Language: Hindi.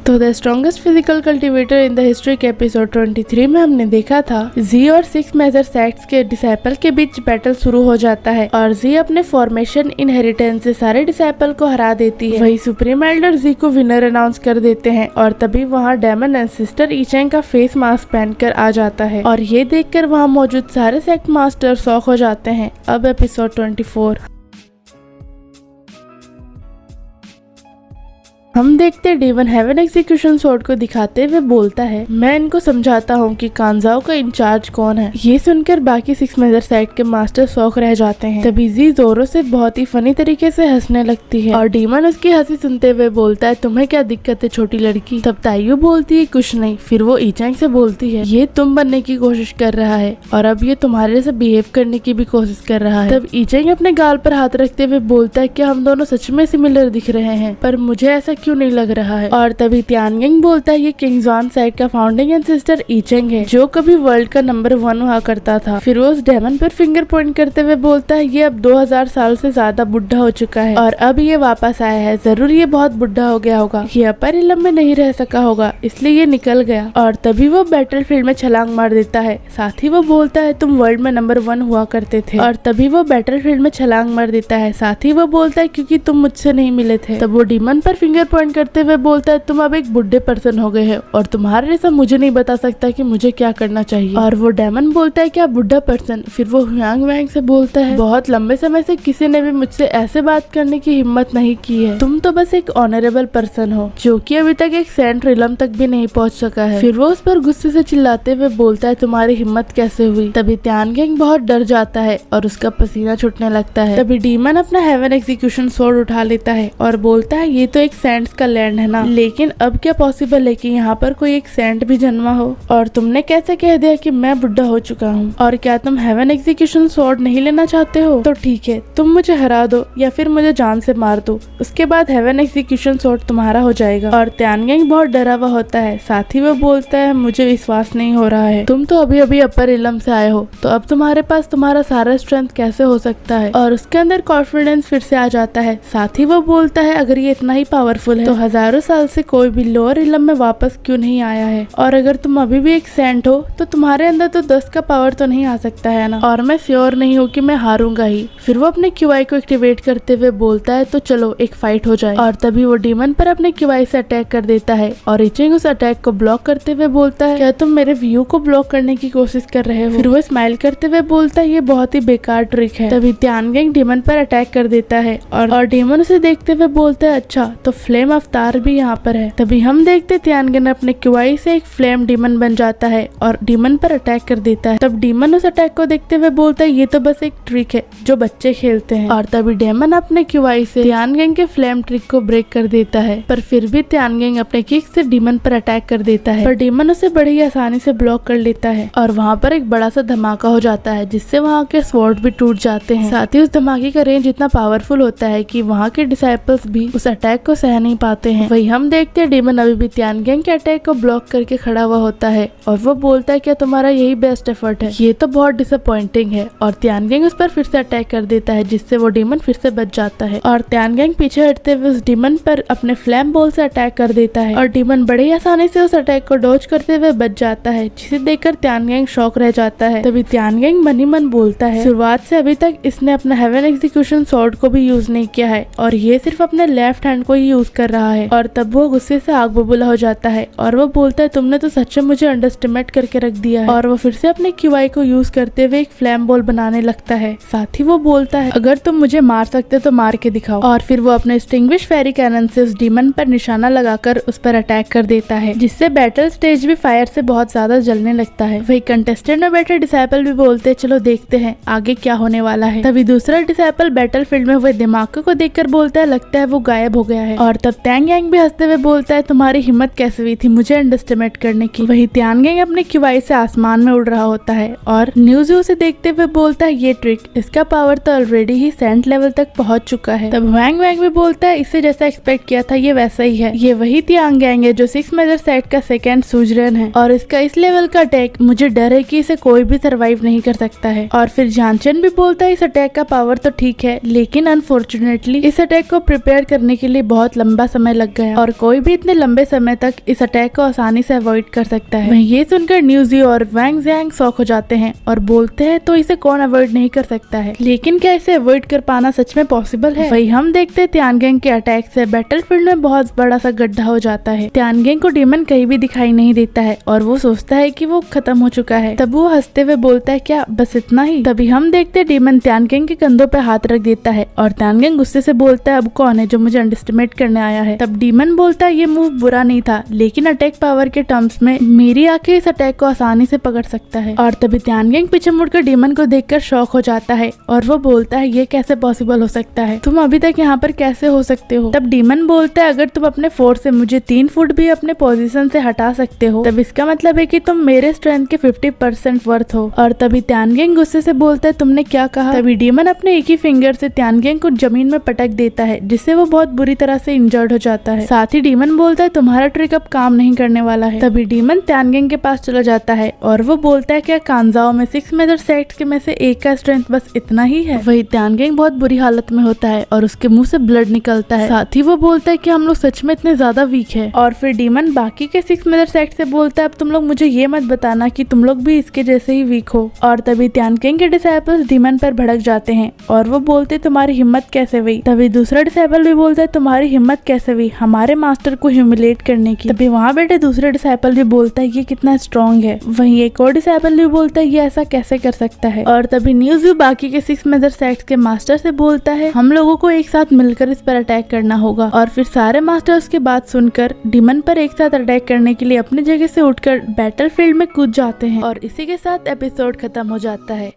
तो the strongest physical cultivator in the history के एपिसोड 23 में हमने देखा था जी और 6 मेजर सेक्ट्स के डिसाइपल के बीच बैटल शुरू हो जाता है और जी अपने फॉर्मेशन इनहेरिटेंस से सारे डिसाइपल को हरा देती है। वही सुप्रीम एल्डर जी को विनर अनाउंस कर देते हैं और तभी वहाँ डेमन एंड सिस्टर ईचेंग का फेस मास्क पहनकर आ जाता है और ये देखकर वहाँ मौजूद सारे सेक्ट मास्टर शॉक हो जाते हैं। अब एपिसोड 24 हम देखते डेवन हेवन एग्जीक्यूशन स्वॉर्ड को दिखाते हुए बोलता है, मैं इनको समझाता हूँ कि कांजाओ का इंचार्ज कौन है। ये सुनकर बाकी 6 मेजर सेक्ट के मास्टर शौक रह जाते हैं। तभी जी जोरों से बहुत ही फनी तरीके से हंसने लगती है और डीमन उसकी हंसी सुनते हुए बोलता है, तुम्हें क्या दिक्कत है छोटी लड़की। तब ताइयो बोलती है, कुछ नहीं। फिर वो ईचेंग से बोलती है, ये तुम बनने की कोशिश कर रहा है और अब ये तुम्हारे जैसे बिहेव करने की भी कोशिश कर रहा है। तब ईचेंग अपने गाल पर हाथ रखते हुए बोलता है, क्या हम दोनों सच में सिमिलर दिख रहे हैं, पर मुझे ऐसा क्यों नहीं लग रहा है। और तभी तियानगेंग बोलता है, ये किंगजॉन साइड का फाउंडिंग एंसेस्टर ईचेंग है जो कभी वर्ल्ड का नंबर 1 हुआ करता था। फिर वो उस डेमन पर फिंगर पॉइंट करते हुए बोलता है, ये अब 2000 साल से ज्यादा बुढ़ा हो चुका है और अब ये वापस आया है। जरूर ये बहुत बुढ़ा हो गया होगा, ये अपर इलम में नहीं रह सका होगा इसलिए ये निकल गया। और तभी वो बैटल फील्ड में छलांग मार देता है। साथ ही वो बोलता है, तुम वर्ल्ड में नंबर 1 हुआ करते थे। और तभी वो बैटल फील्ड में छलांग मार देता है। साथ ही वो बोलता है, क्योंकि तुम मुझसे नहीं मिले थे। तब वो डीमन पर फिंगर पॉइंट करते हुए बोलता है, तुम अब एक बुढ़े पर्सन हो गए हो और तुम्हारे जैसा मुझे नहीं बता सकता कि मुझे क्या करना चाहिए। और वो डेमन बोलता है, क्या बुढ़ा पर्सन। फिर वो ह्यांग वैंग से बोलता है, बहुत लंबे समय से किसी ने भी मुझसे ऐसे बात करने की हिम्मत नहीं की है। तुम तो बस एक ऑनरेबल पर्सन हो जो कि अभी तक एक सेंट रिलम तक भी नहीं पहुंच सका है। फिर वो उस पर गुस्से से चिल्लाते हुए बोलता है, तुम्हारी हिम्मत कैसे हुई। तभी तियानगेंग बहुत डर जाता है और उसका पसीना छूटने लगता है। तभी डीमन अपना हेवन एग्जीक्यूशन स्वॉर्ड उठा लेता है और बोलता है, ये तो एक सेंट्स का लैंड है ना, लेकिन अब क्या पॉसिबल है कि यहाँ पर कोई एक सेंट भी जन्मा हो। और तुमने कैसे कह दिया कि मैं बुढ़ा हो चुका हूँ। और क्या तुम हेवन एग्जीक्यूशन स्वॉर्ड नहीं लेना चाहते हो, तो ठीक है, तुम मुझे हरा दो या फिर मुझे जान से मार दो, उसके बाद हेवन एग्जीक्यूशन स्वॉर्ड तुम्हारा हो जाएगा। और तियानगेंग बहुत डरा हुआ होता है। साथ ही वो बोलता है, मुझे विश्वास नहीं हो रहा है, तुम तो अभी अभी अपर इलम से आए हो, तो अब तुम्हारे पास तुम्हारा सारा स्ट्रेंथ कैसे हो सकता है। और उसके अंदर कॉन्फिडेंस फिर से आ जाता है। साथ ही वो बोलता है, अगर ये इतना ही पावरफुल है तो हजारों साल से कोई भी लोअर इलम में वापस क्यों नहीं आया है। और अगर तुम अभी भी एक सेंट हो तो तुम्हारे अंदर तो 10 का पावर तो नहीं आ सकता है ना। और मैं श्योर नहीं हूँ कि मैं हारूंगा ही। फिर वो अपने क्यूआई को एक्टिवेट करते हुए बोलता है, तो चलो एक फाइट हो जाए। और तभी वो डीमन पर अपने क्यूआई से अटैक कर देता है और ईचेंग उस अटैक को ब्लॉक करते हुए बोलता है, क्या तुम मेरे व्यू को ब्लॉक करने की कोशिश कर रहे हो। फिर वो स्माइल करते हुए बोलता है, ये बहुत ही बेकार ट्रिक है। तभी तियानगेंग डीमन पर अटैक कर देता है और डीमन उसे देखते हुए बोलता है, अच्छा तो फ्लेम अवतार भी यहाँ पर है। तभी हम देखते तियानगेंग अपने क्यूआई से एक फ्लेम डीमन बन जाता है और डीमन पर अटैक कर देता है। तब डीमन उस अटैक को देखते हुए बोलता है, ये तो बस एक ट्रिक है जो बच्चे खेलते हैं। और तभी डेमन अपने क्यूआई से तियानगेंग के फ्लेम ट्रिक को ब्रेक कर देता है, पर फिर भी तियानगेंग अपने किक से डीमन पर अटैक कर देता है, पर डीमन उसे बड़ी आसानी से ब्लॉक कर लेता है और वहाँ पर एक बड़ा सा धमाका हो जाता है जिससे वहाँ के स्वॉर्ड भी टूट जाते हैं। साथ ही उस धमाके का रेंज इतना पावरफुल होता है कि वहाँ के डिसाइपल्स भी उस अटैक को सह नहीं पाते हैं। वही हम देखते हैं डीमन अभी भी तियानगेंग के अटैक को ब्लॉक करके खड़ा हुआ होता है और वो बोलता है, क्या तुम्हारा यही बेस्ट एफर्ट है। ये तो बहुत डिसअपॉइंटिंग है। और तियानगेंग उस पर फिर से अटैक कर देता है जिससे वो डीमन फिर से बच जाता है और तियानगेंग पीछे हटते हुए उस डीमन पर अपने फ्लैम बॉल से अटैक कर देता है और डीमन बड़ी आसानी से उस अटैक को डॉज करते हुए बच जाता है, जिसे देखकर तियानगेंग शॉक रह जाता है। तभी तियानगेंग मन ही मन बोलता है, शुरुआत से अभी तक इसने अपना हेवन एग्जीक्यूशन स्वॉर्ड को भी यूज नहीं किया है और ये सिर्फ अपने लेफ्ट हैंड को ही यूज कर रहा है। और तब वो गुस्से से आग बबूला हो जाता है और वो बोलता है, तुमने तो सच में मुझे अंडरस्टिमेट करके रख दिया है। और वो फिर से अपने क्यूआई को यूज करते हुए एक फ्लैम बॉल बनाने लगता है। साथ ही वो बोलता है, अगर तुम मुझे मार सकते तो मार के दिखाओ। और फिर वो अपने एक्सटिंग्विश फेरी कैनन से उस डीमन पर निशाना लगाकर उस पर अटैक कर देता है, जिससे बैटल स्टेज भी फायर से बहुत ज्यादा जलने लगता है। वही कंटेस्टेंट में बैठे डिसाइपल भी बोलते हैं, चलो देखते हैं आगे क्या होने वाला है। तभी दूसरा डिसाइपल बैटल फील्ड में हुए धमाके को देखकर बोलता है, लगता है वो गायब हो गया है। और तब त्यांग भी हंसते हुए बोलता है तुम्हारी हिम्मत कैसे हुई थी मुझे अंडरस्टिमेट करने की। वही त्यांग अपने क्यूआई से आसमान में उड़ रहा होता है और न्यूज़ उसे देखते हुए बोलता है ये ट्रिक, इसका पावर तो ऑलरेडी ही सेंट लेवल तक पहुंच चुका है। तब वैंग भी बोलता है इससे जैसा एक्सपेक्ट किया था ये वैसा ही है, ये वही त्यांग है जो 6 मेजर सेट का सेकंड सूजरन है और इसका इस लेवल का अटैक मुझे डर है कि इसे कोई भी सरवाइव नहीं कर सकता है। और फिर जानचन भी बोलता है इस अटैक का पावर तो ठीक है लेकिन अनफॉर्चुनेटली इस अटैक को प्रिपेयर करने के लिए बहुत लंबा समय लग गया और कोई भी इतने लंबे समय तक इस अटैक को आसानी से अवॉइड कर सकता है। वहीं ये सुनकर न्यूज़ी और वैंग ज़ैंग शॉक हो जाते हैं और बोलते हैं तो इसे कौन अवॉइड नहीं कर सकता है, लेकिन क्या इसे अवॉइड कर पाना सच में पॉसिबल है। वही हम देखते हैं त्यांग के अटैक से बैटलफील्ड में बहुत बड़ा सा गड्ढा हो जाता है। त्यांग को डीमन कहीं भी दिखाई नहीं देता है और वो सोचता है कि वो खत्म हो चुका है। तब वो हंसते हुए बोलता है क्या बस इतना ही। तभी हम देखते हैं डीमन त्यांग के कंधों पे हाथ रख देता है और त्यांग गुस्से से बोलता है अब कौन है जो मुझे अंडरस्टिमेट करने आया है। तब डीमन बोलता है ये मूव बुरा नहीं था लेकिन अटैक पावर के टर्म्स में मेरी आंखें इस अटैक को आसानी से पकड़ सकता है। और तभी त्यांग पीछे मुड़कर डीमन को देखकर शॉक हो जाता है और वो बोलता है ये कैसे पॉसिबल हो सकता है, तुम अभी तक यहाँ पर कैसे हो सकते हो। तब डीमन बोलता है अगर तुम अपने फोर्स से मुझे 3 फुट भी अपने पोजीशन से हटा सकते हो तब इसका मतलब है कि तुम मेरे स्ट्रेंथ के 50% वर्थ हो। और तभी त्यांग गुस्से से बोलता है तुमने क्या कहा। तभी डीमन अपने एक ही फिंगर से त्यांग को जमीन में पटक देता है जिससे वो बहुत बुरी तरह से इंजर्ड हो जाता है। साथ ही डीमन बोलता है तुम्हारा ट्रिक अब काम नहीं करने वाला है। तभी डीमन त्यांग के पास चला जाता है और वो बोलता है क्या कांजाओ में 6 मेजर सेट्स के में से एक का स्ट्रेंथ बस इतना ही है। वही त्यांग बहुत बुरी हालत में होता है और उसके मुंह से ब्लड निकलता है। साथ ही वो बोलता है कि हम लोग सच में इतने ज्यादा वीक है। और फिर डीमन बाकी के 6 मेजर सेट से बोलता है अब तुम लोग मुझे ये मत बताना कि तुम लोग भी इसके जैसे ही वीक हो। और तभी त्यांग के डिसाइपल्स डीमन पर भड़क जाते हैं और वो बोलते तुम्हारी हिम्मत कैसे हुई। तभी दूसरा डिसाइपल भी बोलता है तुम्हारी हिम्मत कैसे हुई हमारे मास्टर को ह्यूमिलेट करने की। तभी वहाँ बैठे दूसरे डिसाइपल भी बोलता है ये कितना स्ट्रॉन्ग है। वहीं एक और डिसाइपल भी बोलता है ये ऐसा कैसे कर सकता है। और तभी न्यूज़ बाकी के 6 मेजर सेट्स के मास्टर से बोलता है हम लोगों को एक साथ मिलकर इस पर अटैक करना होगा। और फिर सारे मास्टर्स की बात सुनकर डीमन पर एक साथ अटैक करने के लिए अपनी जगह से उठकर बैटलफील्ड में कूद जाते हैं और इसी के साथ एपिसोड खत्म हो जाता है।